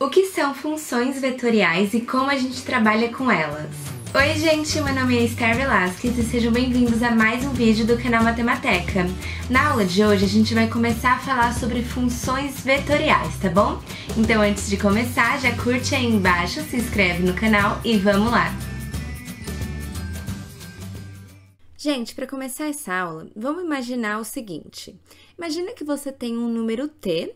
O que são funções vetoriais e como a gente trabalha com elas? Oi gente, meu nome é Esther Velasquez e sejam bem-vindos a mais um vídeo do canal Matemateca. Na aula de hoje a gente vai começar a falar sobre funções vetoriais, tá bom? Então antes de começar, já curte aí embaixo, se inscreve no canal e vamos lá! Gente, para começar essa aula, vamos imaginar o seguinte. Imagina que você tem um número t,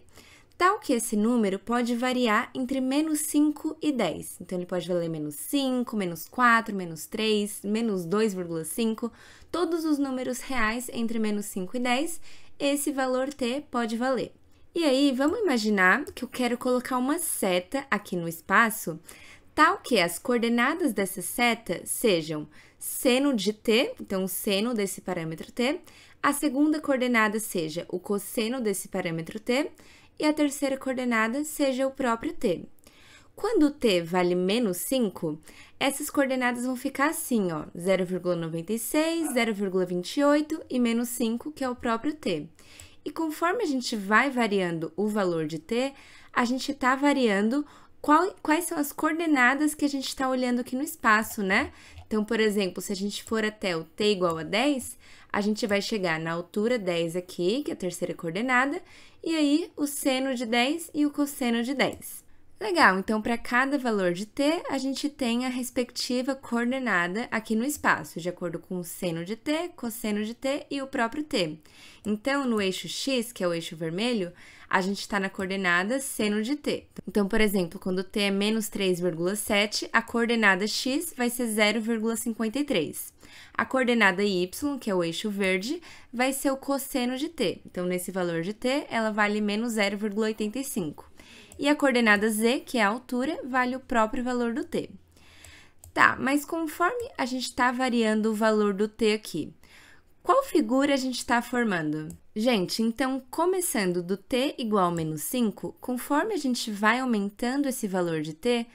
tal que esse número pode variar entre menos 5 e 10. Então, ele pode valer menos 5, menos 4, menos 3, menos 2,5. Todos os números reais entre menos 5 e 10, esse valor t pode valer. E aí, vamos imaginar que eu quero colocar uma seta aqui no espaço, tal que as coordenadas dessa seta sejam seno de t, então o seno desse parâmetro t, a segunda coordenada seja o cosseno desse parâmetro t, e a terceira coordenada seja o próprio t. Quando t vale menos 5, essas coordenadas vão ficar assim, ó, 0,96, 0,28 e menos 5, que é o próprio t. E conforme a gente vai variando o valor de t, a gente está variando quais são as coordenadas que a gente está olhando aqui no espaço, né? Então, por exemplo, se a gente for até o t igual a 10, a gente vai chegar na altura 10 aqui, que é a terceira coordenada, e aí o seno de 10 e o cosseno de 10. Legal, então para cada valor de t, a gente tem a respectiva coordenada aqui no espaço, de acordo com o seno de t, cosseno de t e o próprio t. Então, no eixo x, que é o eixo vermelho, a gente está na coordenada seno de t. Então, por exemplo, quando t é menos 3,7, a coordenada x vai ser 0,53. A coordenada y, que é o eixo verde, vai ser o cosseno de t. Então, nesse valor de t, ela vale menos 0,85. E a coordenada z, que é a altura, vale o próprio valor do t. Tá, mas conforme a gente está variando o valor do t aqui, qual figura a gente está formando? Gente, então, começando do t igual a menos 5, conforme a gente vai aumentando esse valor de t,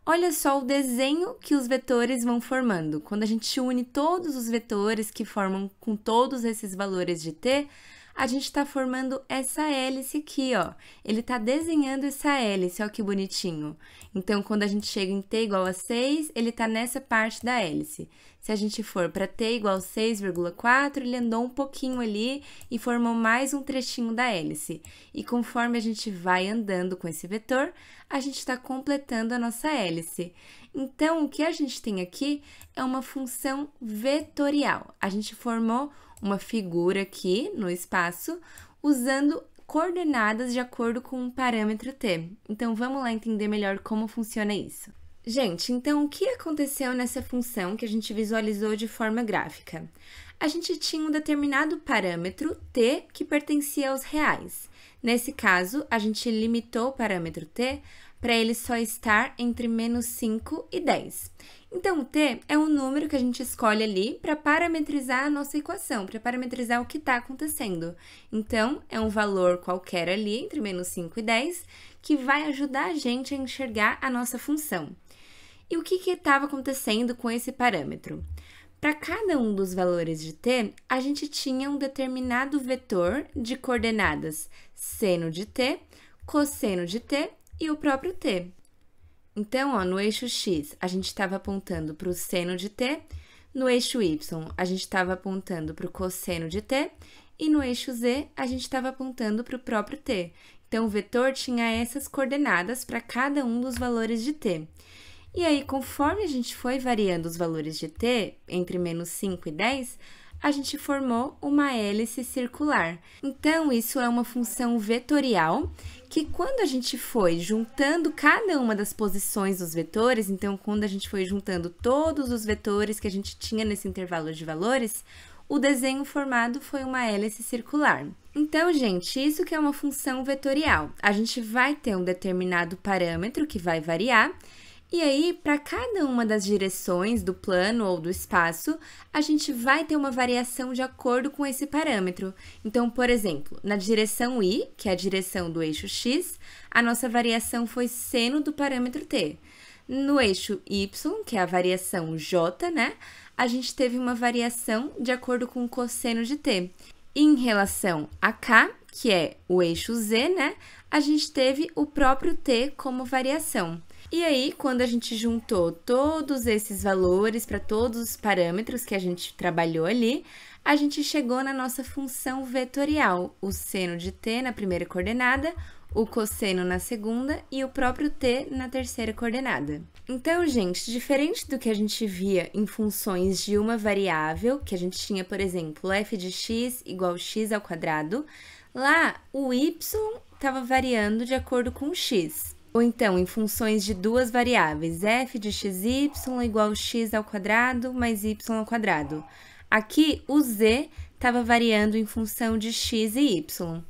olha só o desenho que os vetores vão formando. Quando a gente une todos os vetores que formam com todos esses valores de t, a gente está formando essa hélice aqui, ó. Ele está desenhando essa hélice, ó que bonitinho. Então, quando a gente chega em t igual a 6, ele está nessa parte da hélice. Se a gente for para t igual a 6,4, ele andou um pouquinho ali e formou mais um trechinho da hélice. E conforme a gente vai andando com esse vetor, a gente está completando a nossa hélice. Então, o que a gente tem aqui é uma função vetorial. A gente formou uma figura aqui no espaço, usando coordenadas de acordo com um parâmetro t. Então, vamos lá entender melhor como funciona isso. Gente, então, o que aconteceu nessa função que a gente visualizou de forma gráfica? A gente tinha um determinado parâmetro t que pertencia aos reais. Nesse caso, a gente limitou o parâmetro t para ele só estar entre menos 5 e 10. Então, o t é um número que a gente escolhe ali para parametrizar a nossa equação, para parametrizar o que está acontecendo. Então, é um valor qualquer ali, entre menos 5 e 10, que vai ajudar a gente a enxergar a nossa função. E o que estava acontecendo com esse parâmetro? Para cada um dos valores de t, a gente tinha um determinado vetor de coordenadas seno de t, cosseno de t e o próprio t. Então, ó, no eixo x, a gente estava apontando para o seno de t, no eixo y, a gente estava apontando para o cosseno de t, e no eixo z, a gente estava apontando para o próprio t. Então, o vetor tinha essas coordenadas para cada um dos valores de t. E aí, conforme a gente foi variando os valores de t, entre menos 5 e 10, a gente formou uma hélice circular. Então, isso é uma função vetorial que quando a gente foi juntando cada uma das posições dos vetores, então, quando a gente foi juntando todos os vetores que a gente tinha nesse intervalo de valores, o desenho formado foi uma hélice circular. Então, gente, isso que é uma função vetorial. A gente vai ter um determinado parâmetro que vai variar, e aí, para cada uma das direções do plano ou do espaço, a gente vai ter uma variação de acordo com esse parâmetro. Então, por exemplo, na direção y, que é a direção do eixo x, a nossa variação foi seno do parâmetro t. No eixo y, que é a variação j, né, a gente teve uma variação de acordo com o cosseno de t. Em relação a k, que é o eixo z, né? A gente teve o próprio t como variação. E aí, quando a gente juntou todos esses valores para todos os parâmetros que a gente trabalhou ali, a gente chegou na nossa função vetorial, o seno de t na primeira coordenada, o cosseno na segunda e o próprio t na terceira coordenada. Então, gente, diferente do que a gente via em funções de uma variável, que a gente tinha, por exemplo, f de x igual x ao quadrado, lá o y estava variando de acordo com o x. Ou então, em funções de duas variáveis, f de xy igual x ao quadrado mais y ao quadrado. Aqui, o z estava variando em função de x e y.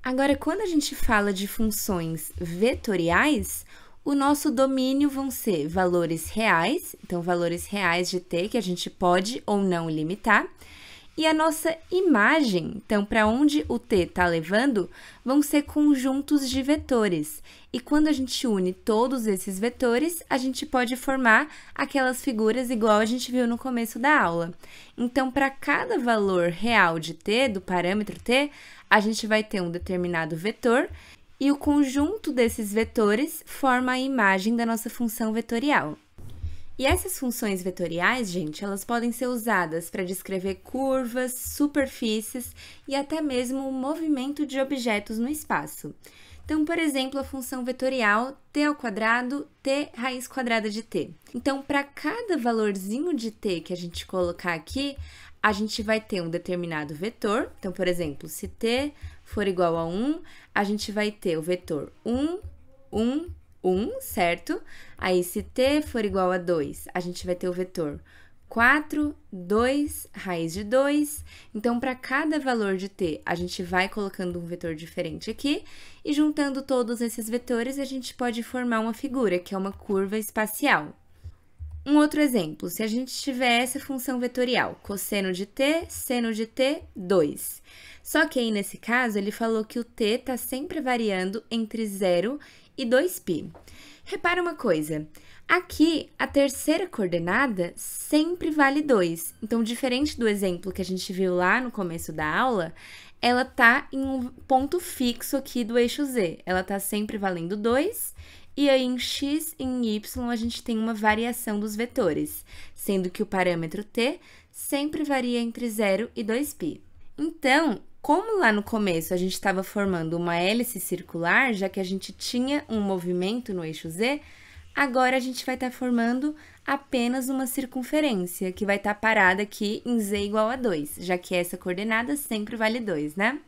Agora, quando a gente fala de funções vetoriais, o nosso domínio vão ser valores reais, então valores reais de t que a gente pode ou não limitar, e a nossa imagem, então para onde o t está levando, vão ser conjuntos de vetores. E quando a gente une todos esses vetores, a gente pode formar aquelas figuras igual a gente viu no começo da aula. Então, para cada valor real de t, do parâmetro t, a gente vai ter um determinado vetor e o conjunto desses vetores forma a imagem da nossa função vetorial. E essas funções vetoriais, gente, elas podem ser usadas para descrever curvas, superfícies e até mesmo o movimento de objetos no espaço. Então, por exemplo, a função vetorial t ao quadrado, t raiz quadrada de t. Então, para cada valorzinho de t que a gente colocar aqui, a gente vai ter um determinado vetor. Então, por exemplo, se t for igual a 1, a gente vai ter o vetor 1, 1, 1, certo? Aí, se t for igual a 2, a gente vai ter o vetor 4, 2, raiz de 2. Então, para cada valor de t, a gente vai colocando um vetor diferente aqui, e juntando todos esses vetores, a gente pode formar uma figura, que é uma curva espacial. Um outro exemplo, se a gente tiver essa função vetorial, cosseno de t, seno de t, 2. Só que aí, nesse caso, ele falou que o t está sempre variando entre 0 e 2π. Repara uma coisa, aqui a terceira coordenada sempre vale 2. Então, diferente do exemplo que a gente viu lá no começo da aula, ela está em um ponto fixo aqui do eixo z. Ela está sempre valendo 2. E aí, em x e em y, a gente tem uma variação dos vetores, sendo que o parâmetro t sempre varia entre 0 e 2π. Então, como lá no começo a gente estava formando uma hélice circular, já que a gente tinha um movimento no eixo z, agora a gente vai estar formando apenas uma circunferência, que vai estar parada aqui em z igual a 2, já que essa coordenada sempre vale 2, né?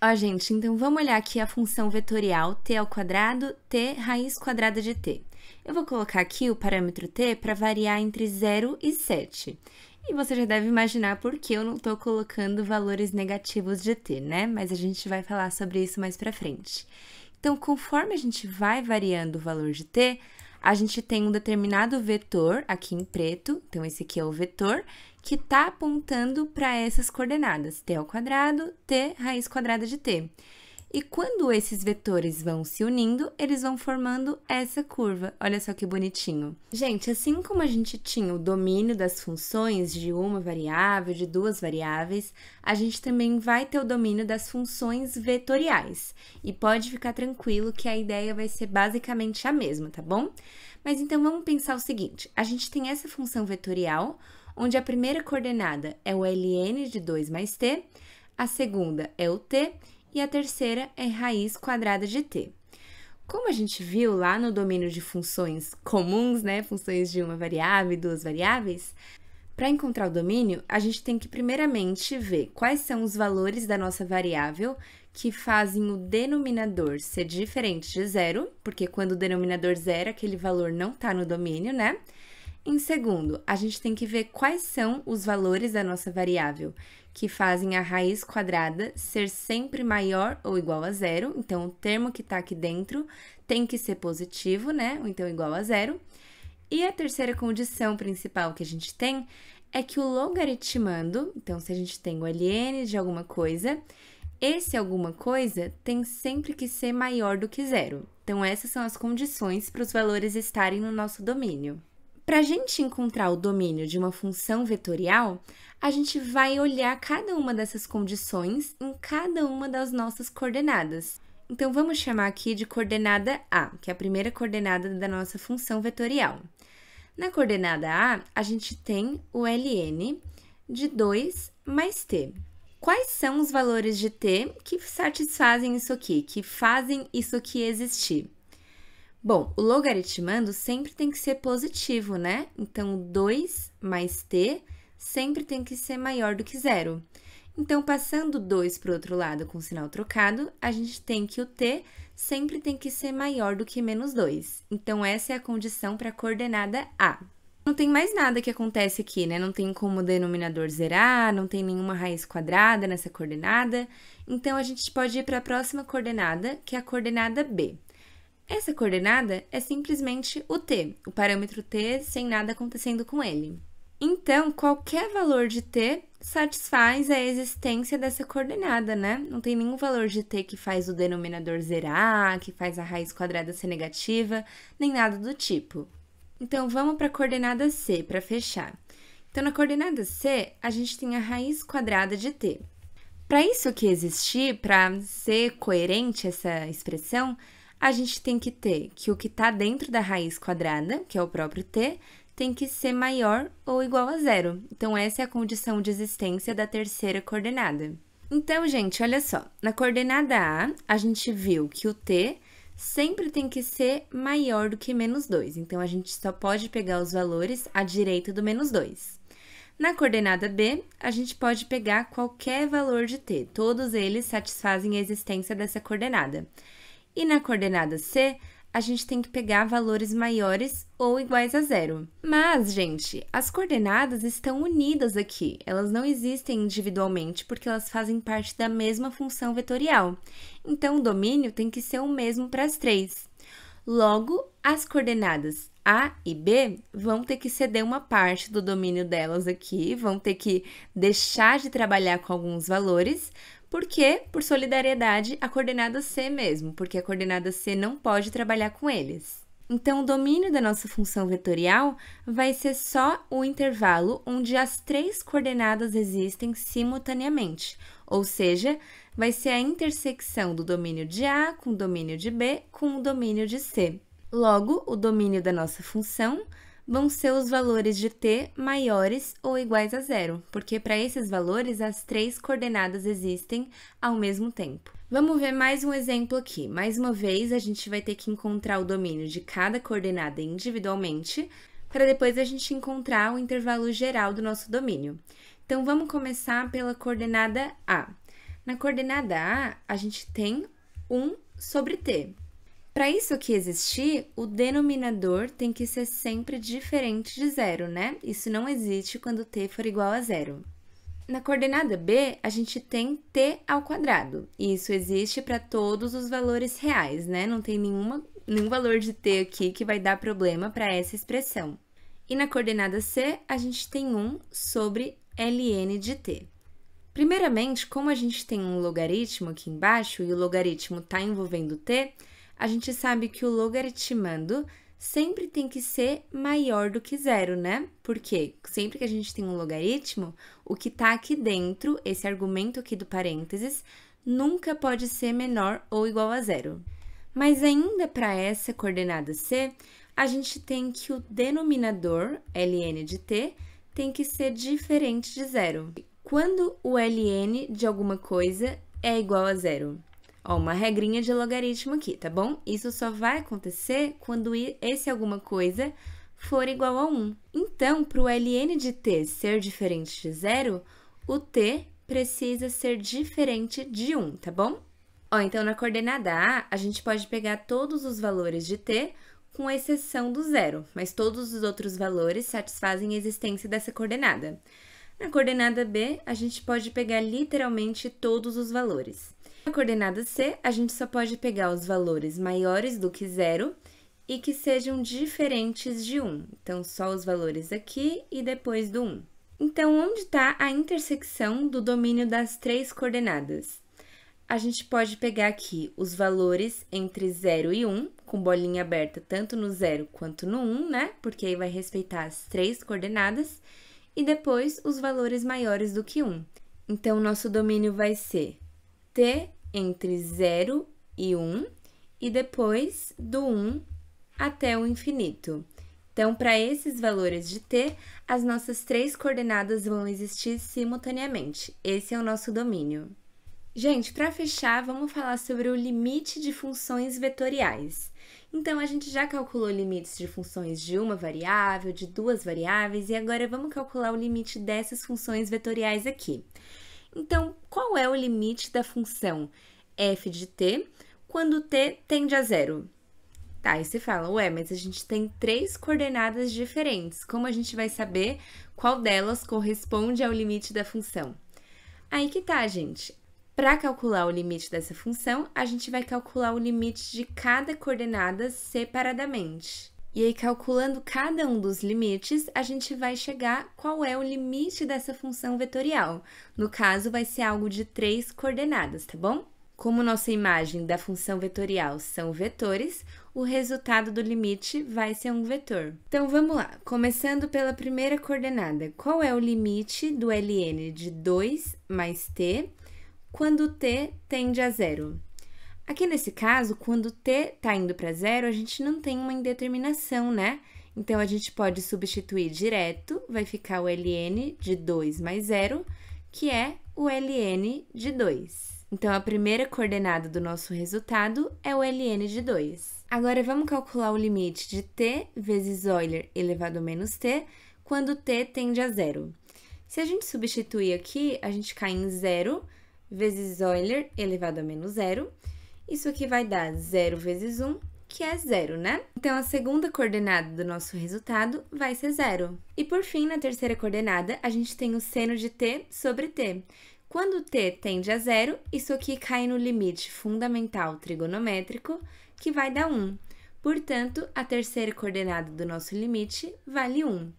Ó, gente, então vamos olhar aqui a função vetorial t ao quadrado, t raiz quadrada de t. Eu vou colocar aqui o parâmetro t para variar entre 0 e 7. E você já deve imaginar por que eu não estou colocando valores negativos de t, né? Mas a gente vai falar sobre isso mais para frente. Então, conforme a gente vai variando o valor de t, a gente tem um determinado vetor aqui em preto, então esse aqui é o vetor, que está apontando para essas coordenadas, t ao quadrado, t raiz quadrada de t. E quando esses vetores vão se unindo, eles vão formando essa curva. Olha só que bonitinho. Gente, assim como a gente tinha o domínio das funções de uma variável, de duas variáveis, a gente também vai ter o domínio das funções vetoriais. E pode ficar tranquilo que a ideia vai ser basicamente a mesma, tá bom? Mas então vamos pensar o seguinte, a gente tem essa função vetorial, onde a primeira coordenada é o ln de 2 mais t, a segunda é o t, e a terceira é raiz quadrada de t. Como a gente viu lá no domínio de funções comuns, né, funções de uma variável e duas variáveis, para encontrar o domínio, a gente tem que primeiramente ver quais são os valores da nossa variável que fazem o denominador ser diferente de zero, porque quando o denominador zero, aquele valor não está no domínio, né? Em segundo, a gente tem que ver quais são os valores da nossa variável que fazem a raiz quadrada ser sempre maior ou igual a zero. Então, o termo que está aqui dentro tem que ser positivo, né? Ou então igual a zero. E a terceira condição principal que a gente tem é que o logaritmando, então, se a gente tem o ln de alguma coisa, esse alguma coisa tem sempre que ser maior do que zero. Então, essas são as condições para os valores estarem no nosso domínio. Para a gente encontrar o domínio de uma função vetorial, a gente vai olhar cada uma dessas condições em cada uma das nossas coordenadas. Então, vamos chamar aqui de coordenada A, que é a primeira coordenada da nossa função vetorial. Na coordenada A, a gente tem o ln de 2 mais t. Quais são os valores de t que satisfazem isso aqui, que fazem isso aqui existir? Bom, o logaritmando sempre tem que ser positivo, né? Então, 2 mais t sempre tem que ser maior do que zero. Então, passando 2 para o outro lado com o sinal trocado, a gente tem que o t sempre tem que ser maior do que menos 2. Então, essa é a condição para a coordenada A. Não tem mais nada que acontece aqui, né? Não tem como o denominador zerar, não tem nenhuma raiz quadrada nessa coordenada. Então, a gente pode ir para a próxima coordenada, que é a coordenada B. Essa coordenada é simplesmente o t, o parâmetro t sem nada acontecendo com ele. Então, qualquer valor de t satisfaz a existência dessa coordenada, né? Não tem nenhum valor de t que faz o denominador zerar, que faz a raiz quadrada ser negativa, nem nada do tipo. Então, vamos para a coordenada C, para fechar. Então, na coordenada C, a gente tem a raiz quadrada de t. Para isso aqui existir, para ser coerente essa expressão, a gente tem que ter que o que está dentro da raiz quadrada, que é o próprio t, tem que ser maior ou igual a zero. Então, essa é a condição de existência da terceira coordenada. Então, gente, olha só. Na coordenada A, a gente viu que o t sempre tem que ser maior do que menos 2. Então, a gente só pode pegar os valores à direita do menos 2. Na coordenada B, a gente pode pegar qualquer valor de t. Todos eles satisfazem a existência dessa coordenada. E na coordenada C, a gente tem que pegar valores maiores ou iguais a zero. Mas, gente, as coordenadas estão unidas aqui. Elas não existem individualmente porque elas fazem parte da mesma função vetorial. Então, o domínio tem que ser o mesmo para as três. Logo, as coordenadas A e B vão ter que ceder uma parte do domínio delas aqui, vão ter que deixar de trabalhar com alguns valores, porque, por solidariedade, a coordenada C mesmo, porque a coordenada C não pode trabalhar com eles. Então, o domínio da nossa função vetorial vai ser só o intervalo onde as três coordenadas existem simultaneamente, ou seja, vai ser a intersecção do domínio de A com o domínio de B com o domínio de C. Logo, o domínio da nossa função vão ser os valores de t maiores ou iguais a zero, porque para esses valores as três coordenadas existem ao mesmo tempo. Vamos ver mais um exemplo aqui. Mais uma vez, a gente vai ter que encontrar o domínio de cada coordenada individualmente, para depois a gente encontrar o intervalo geral do nosso domínio. Então, vamos começar pela coordenada A. Na coordenada A, a gente tem 1 sobre t. Para isso aqui existir, o denominador tem que ser sempre diferente de zero, né? Isso não existe quando t for igual a zero. Na coordenada B, a gente tem t ao quadrado. E isso existe para todos os valores reais, né? Não tem nenhum valor de t aqui que vai dar problema para essa expressão. E na coordenada C, a gente tem 1 sobre ln de t. Primeiramente, como a gente tem um logaritmo aqui embaixo e o logaritmo está envolvendo t, a gente sabe que o logaritmando sempre tem que ser maior do que zero, né? Porque sempre que a gente tem um logaritmo, o que está aqui dentro, esse argumento aqui do parênteses, nunca pode ser menor ou igual a zero. Mas ainda para essa coordenada C, a gente tem que o denominador, ln de t, tem que ser diferente de zero. Quando o ln de alguma coisa é igual a zero? Ó, uma regrinha de logaritmo aqui, tá bom? Isso só vai acontecer quando esse alguma coisa for igual a 1. Então, para o ln de t ser diferente de zero, o t precisa ser diferente de 1, tá bom? Ó, então, na coordenada A, a gente pode pegar todos os valores de t, com exceção do zero, mas todos os outros valores satisfazem a existência dessa coordenada. Na coordenada B, a gente pode pegar literalmente todos os valores. Na coordenada C, a gente só pode pegar os valores maiores do que zero e que sejam diferentes de 1. Então, só os valores aqui e depois do 1. Então, onde está a intersecção do domínio das três coordenadas? a gente pode pegar aqui os valores entre 0 e 1, com bolinha aberta tanto no 0 quanto no 1, né? Porque aí vai respeitar as 3 coordenadas. E depois os valores maiores do que 1. Então, nosso domínio vai ser t entre 0 e 1, e depois do 1 até o infinito. Então, para esses valores de t, as nossas 3 coordenadas vão existir simultaneamente. Esse é o nosso domínio. Gente, para fechar, vamos falar sobre o limite de funções vetoriais. Então, a gente já calculou limites de funções de uma variável, de 2 variáveis, e agora vamos calcular o limite dessas funções vetoriais aqui. Então, qual é o limite da função f de t quando t tende a 0? Tá, aí você fala, ué, mas a gente tem 3 coordenadas diferentes, como a gente vai saber qual delas corresponde ao limite da função? Aí que tá, gente. Para calcular o limite dessa função, a gente vai calcular o limite de cada coordenada separadamente. E aí, calculando cada um dos limites, a gente vai chegar qual é o limite dessa função vetorial. No caso, vai ser algo de 3 coordenadas, tá bom? Como nossa imagem da função vetorial são vetores, o resultado do limite vai ser um vetor. Então, vamos lá. Começando pela primeira coordenada. Qual é o limite do ln de 2 mais t quando t tende a 0? Aqui nesse caso, quando t está indo para 0, a gente não tem uma indeterminação, né? Então, a gente pode substituir direto, vai ficar o ln de 2 mais 0, que é o ln de 2. Então, a primeira coordenada do nosso resultado é o ln de 2. Agora, vamos calcular o limite de t vezes Euler elevado a menos t quando t tende a 0. Se a gente substituir aqui, a gente cai em 0 vezes Euler elevado a menos 0. Isso aqui vai dar 0 vezes 1, que é 0, né? Então, a segunda coordenada do nosso resultado vai ser 0. E, por fim, na terceira coordenada, a gente tem o seno de t sobre t. Quando t tende a 0, isso aqui cai no limite fundamental trigonométrico, que vai dar 1. Portanto, a terceira coordenada do nosso limite vale 1.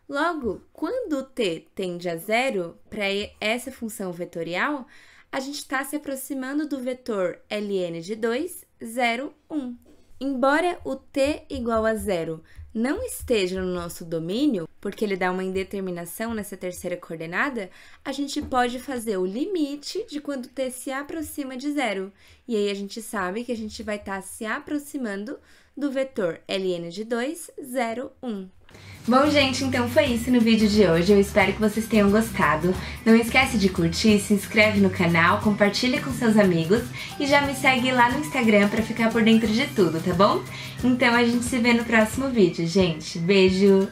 Logo, quando t tende a 0, para essa função vetorial, a gente está se aproximando do vetor ln de 2, 0, 1. Embora o t igual a 0 não esteja no nosso domínio, porque ele dá uma indeterminação nessa terceira coordenada, a gente pode fazer o limite de quando t se aproxima de 0. E aí, a gente sabe que a gente vai estar se aproximando do vetor ln de 2, 0, 1. Bom, gente, então foi isso no vídeo de hoje. Eu espero que vocês tenham gostado. Não esquece de curtir, se inscreve no canal, compartilha com seus amigos e já me segue lá no Instagram para ficar por dentro de tudo, tá bom? Então a gente se vê no próximo vídeo, gente. Beijo!